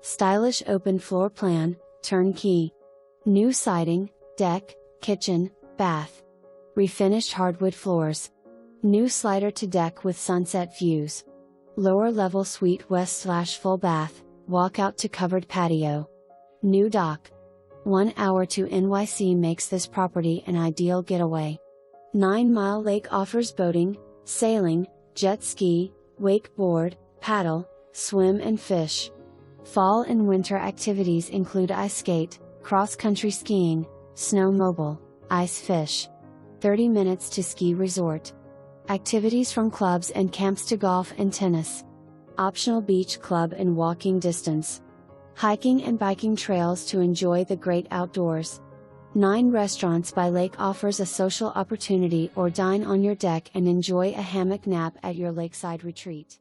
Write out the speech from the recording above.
Stylish open floor plan, turnkey. New siding, deck, kitchen, bath. Refinished hardwood floors. New slider to deck with sunset views. Lower level suite west/full bath, walkout to covered patio. New dock. 1 hour to NYC makes this property an ideal getaway. 9-mile lake offers boating, sailing, jet ski, wakeboard, paddle, swim and fish. Fall and winter activities include ice skate, cross-country skiing, snowmobile, ice fish. 30 minutes to ski resort. Activities from clubs and camps to golf and tennis. Optional beach club in walking distance. Hiking and biking trails to enjoy the great outdoors. 9 Restaurants by Lake offers a social opportunity or dine on your deck and enjoy a hammock nap at your lakeside retreat.